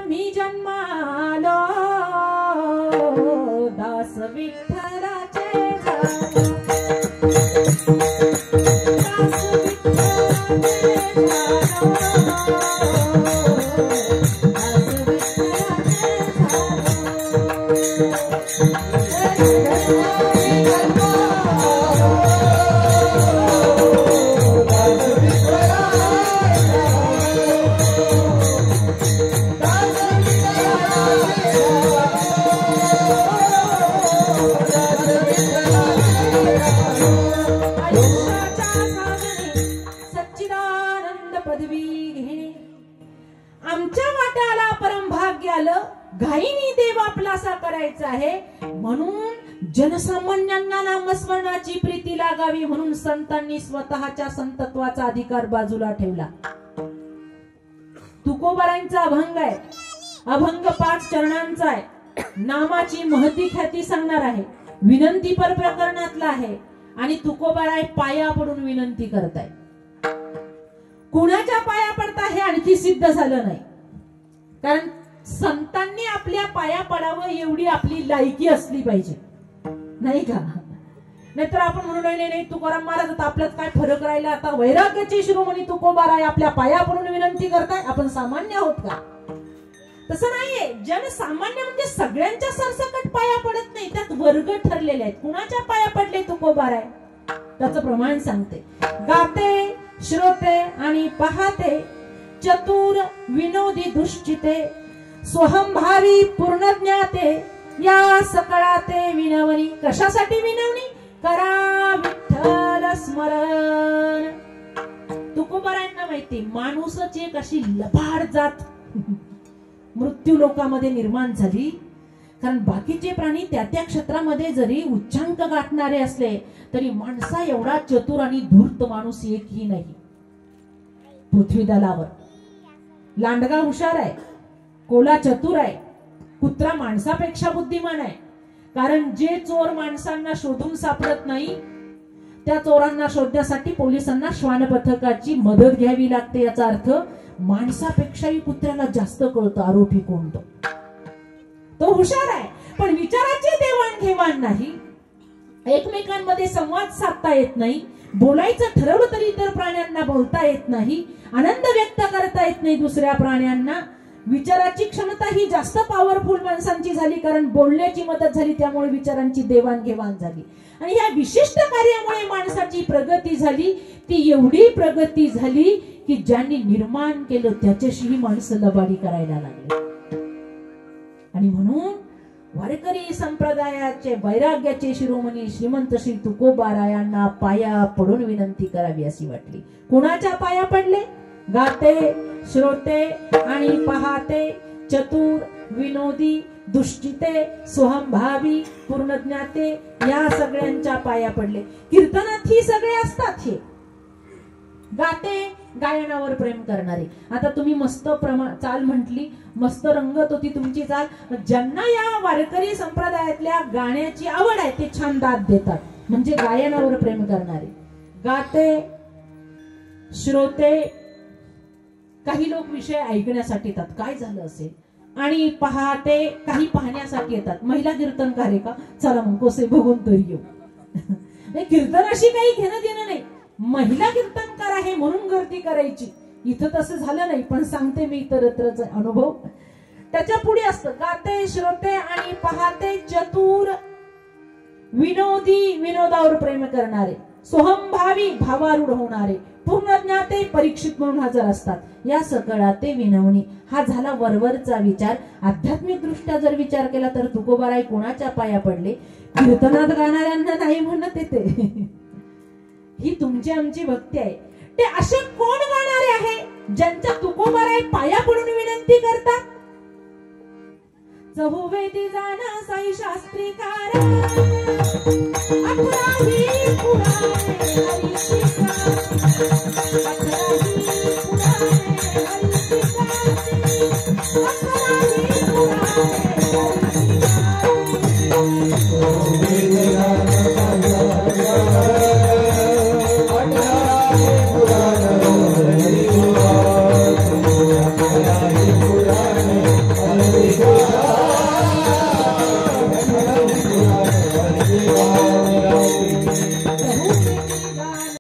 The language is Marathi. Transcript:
मी जन्मालो दास विठ्ठलाचे झालो दास विठ्ठलाचे घाईनी देव आपलासा करायचा आहे म्हणून जनसामान्यांना नामस्मरणाची प्रीती लागावी म्हणून संतांनी स्वतःच्या संतत्वाचा अधिकार बाजूला ठेवला. तुकोबारांचा अभंग आहे, अभंग 5 चरणांचा आहे, नामाची महती ख्याती सांगणार आहे, विनंतीपर प्रकरणातला आहे आणि तुकोबाराय पाया पडून विनंती करताय. कुणाच्या पाया पडता हे आणखी सिद्ध झालं नाही, कारण संतांनी आपल्या पाया पडावं एवढी आपली लायकी असली पाहिजे, नाही का? नाहीतर आपण म्हणून नाही तुकाराम महाराज आता आपल्यात काय फरक राहिला, आता वैराग्याचे शिरोमणी तुकोबाराय आपल्या पाया पडून विनंती करताय, आपण सामान्य आहोत का? तसं नाहीये. जनसामान्य म्हणजे सगळ्यांच्या सरसकट पाया पडत नाही, त्यात वर्ग ठरलेले आहेत. कुणाच्या पाया पडले तुकोबाराय त्याचं प्रमाण सांगते. गाते श्रोते आणि पाहते, चतुर विनोदी दुष्चिते, स्वहंभावी पूर्ण ज्ञाते, या सकळाते विनवणी. कशासाठी विनवणी? करा विठ्ठल स्मरण. तुकोबारायांना माहिती माणूसच एक अशी लबाड जात मृत्यू लोकामध्ये निर्माण झाली, कारण बाकीचे प्राणी त्या त्या क्षेत्रामध्ये जरी उच्चांक गाठणारे असले तरी माणसा एवढा चतुर आणि धूर्त माणूस एकही नाही पृथ्वीदलावर. लांडगा हुशार आहे, कोला चतुर आहे, कुत्रा माणसापेक्षा बुद्धिमान आहे. कारण जे चोर माणसांना शोधून सापडत नाही त्या चोरांना शोधण्यासाठी पोलिसांना श्वान पथकाची मदत घ्यावी लागते. याचा अर्थ माणसापेक्षाही कुत्र्याला जास्त कळतं आरोपी कोण. तो हुशार आहे, पण विचाराची देवाणघेवाण नाही, एकमेकांमध्ये संवाद साधता येत नाही, बोलायचं ठरवलं तरी इतर प्राण्यांना बोलता येत नाही, आनंद व्यक्त करता येत नाही दुसऱ्या प्राण्यांना. विचाराची क्षमता ही जास्त पॉवरफुल माणसांची झाली, कारण बोलण्याची मदत झाली, त्यामुळे विचारांची देवाणघेवाण झाली. आणि या विशिष्ट कार्यामुळे माणसाची प्रगती झाली. ती एवढी प्रगती झाली की ज्यांनी निर्माण केलं त्याच्याशीही माणसं लबाडी करायला लागली. आणि म्हणून वारकरी संप्रदायाचे वैराग्याचे शिरोमणी श्रीमंत श्री तुकोबारायांना पाया पडून विनंती करावी अशी वाटली. कुणाच्या पाया पडले? गाते श्रोते आणि पाहते, चतुर विनोदी दुष्चिते, स्वहंभावी पूर्ण ज्ञाते, या सगळ्यांच्या पाया पडले. कीर्तनात ही सगळे असतात. हे गाते गायनावर प्रेम करणारे. आता तुम्ही मस्त चाल म्हटली, मस्त रंगत होती तुमची चाल. ज्यांना या वारकरी संप्रदायातल्या गाण्याची आवड आहे ते छान दाद देतात, म्हणजे गायनावर प्रेम करणारे. गाते श्रोते, काही लोक विषय ऐकण्यासाठी येतात, काय झालं असेल, आणि पाहते, काही पाहण्यासाठी येतात. महिला कीर्तनकार आहे का, चला मग कोसे बघून तरी येऊ. कीर्तनाशी काही घेणं देणं नाही, महिला कीर्तनकार आहे म्हणून गर्दी करायची. इथं तसं झालं नाही, पण सांगते मी इतरत्रच अनुभव. त्याच्या पुढे असतं गाते श्रोते आणि पाहते, चतुर विनोदी विनोदावर प्रेम करणारे, सोहंभावी भावारूढ होणारे, पूर्ण ज्ञाते परीक्षित म्हणून हजर असतात. या सकळाते विनवणी. हा झाला वरवरचा विचार. आध्यात्मिक दृष्ट्या जर विचार केला तर तुकोबाराय कोणाच्या पाया पडले? कीर्तनात गाणाऱ्यांना नाही म्हणत येते. ही तुमची आमची भक्ती आहे. ते असे कोण गाणारे आहे ज्यांच्या तुकोबाराय पाया पडून विनंती करतात? चहुवेदी जाणा साई शास्त्रीकार, अठराही पुराणे हरी शिका, अठराही पुराणे हरी शिका, अठराही पुराणे देवा